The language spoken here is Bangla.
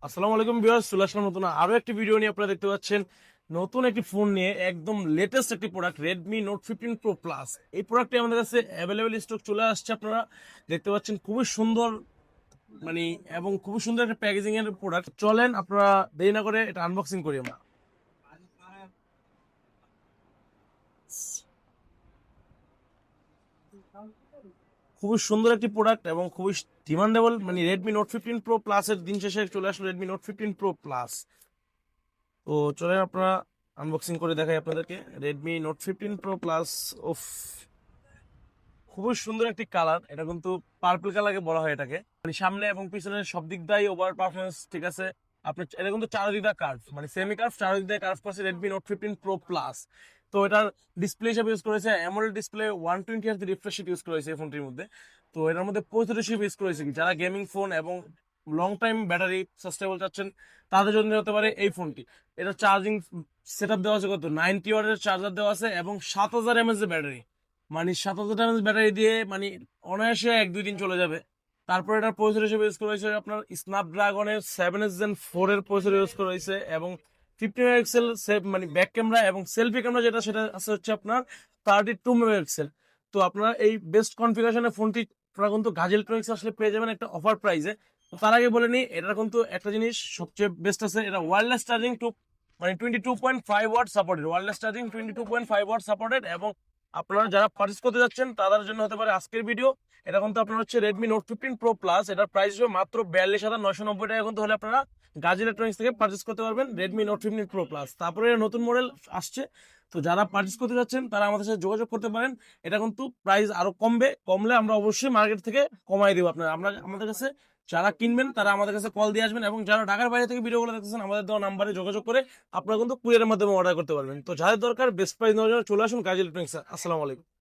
আসসালামু আলাইকুম ভিউয়ার্স, চলে আসলাম নতুন আরো একটি ভিডিও নিয়ে। আপনারা দেখতে পাচ্ছেন নতুন একটি ফোন নিয়ে, একদম লেটেস্ট একটি product Redmi Note 15 Pro Plus। এই প্রোডাক্টটি আমাদের কাছে অ্যাভেলেবেল স্টক চলে আসছে। আপনারা দেখতে পাচ্ছেন খুবই সুন্দর, মানে এবং খুবই সুন্দর একটা প্যাকেজিং এর প্রোডাক্ট। চলেন আপনারা দেরি না করে এটা আনবক্সিং করি আমরা। খুবই সুন্দর একটি প্রোডাক্ট এবং খুবই ডিমান্ডেবল, মানে Redmi Note 15 Pro Plus এর দিন শেষে চলে আসলো Redmi Note 15 Pro Plus। তো চলেন আপনারা আনবক্সিং করে দেখাই আপনাদেরকে রেডমি নোট 15 প্রো প্লাস। ওফ, খুবই সুন্দর একটি কালার। এটা কিন্তু পার্পল কালারকে বলা হয় এটাকে, মানে সামনে এবং পিছনের সব দিক দিয়ে ওভার পারফরমেন্স ঠিক আছে। আপনার এটা কিন্তু চারদিক দিয়ে কার্ভ, মানে সেমি কার্ভ, চারদিক দিয়ে কার্ভ করছে রেডমি নোট 15 প্রো প্লাস। তো এটার ডিসপ্লে হিসেবে ইউজ করেছে AMOLED display, 120 hertz refresh rate use করেছে এই ফোনটির মধ্যে। তো এটার মধ্যে 35 হিসেবে ইউজ করেছে কি, যারা গেমিং ফোন এবং লং টাইম ব্যাটারি সাস্টেবল চাচ্ছেন তাদের জন্য হতে পারে এই ফোনটি। এটা চার্জিং সেট আপ দেওয়া আছে কত, 90 ওয়াটের চার্জার দেওয়া আছে এবং 7000 এমএএচ এর ব্যাটারি। মানে 7000 এমএএচ ব্যাটারি দিয়ে মানে অনায়াসে 1-2 দিন চলে যাবে। তারপর এটার প্রসেসর হিসেবে ইউজ করা হয়েছে আপনার স্ন্যাপড্রাগনের 7 Gen 4 এর প্রসেসর ইউজ করা হয়েছে, এবং 50 মেগাপিক্সেল মানে ব্যাক ক্যামেরা, এবং সেলফি ক্যামেরা যেটা সেটা আছে হচ্ছে আপনার 32 মেগাপিক্সেল। তো আপনারা এই বেস্ট কনফিগারেশনের ফোনটি আপনারা কিন্তু গাজী ইলেকট্রনিক্স আসলে পেয়ে যাবেন একটা অফার প্রাইসে। তো তার আগে বলে নিই, এটার কিন্তু একটা জিনিস সবচেয়ে বেস্ট আছে, এটা ওয়্যারলেস চার্জিং টু, মানে 22.5 watt supported, wireless charging 22.5 watt supported. এবং আপনারা যারা পারচেস করতে যাচ্ছেন তাদের জন্য হতে পারে আজকের ভিডিও। এটা কিন্তু আপনার হচ্ছে রেডমি নোট 15 প্রো প্লাস, এটার প্রাইস হবে মাত্র 42,990 টাকা কিন্তু হলে আপনারা গাজী ইলেকট্রনিক্স থেকে পারচেস করতে পারবেন রেডমি নোট 15 প্রো প্লাস। তারপরে নতুন মডেল আসছে, তো যারা পারচেস করতে যাচ্ছেন তারা আমাদের সাথে যোগাযোগ করতে পারেন। এটা কিন্তু প্রাইস আরো কমলে আমরা অবশ্যই মার্কেট থেকে কমাই দেবো আপনারা। আমরা আমাদের কাছে যারা কিনবেন তারা আমাদের কাছে কল দিয়ে আসবেন, এবং যারা ঢাকার বাইরে থেকে ভিডিওগুলো দেখতেছেন আমাদের দেওয়া নাম্বারে যোগাযোগ করে আপনারা কিন্তু কুরিয়ারের মাধ্যমে অর্ডার করতে পারবেন। তো যাদের দরকার বেস্ট প্রাইস নেওয়ার জন্য চলে আসুন গাজী ইলেকট্রনিক্স। আসসালামু আলাইকুম।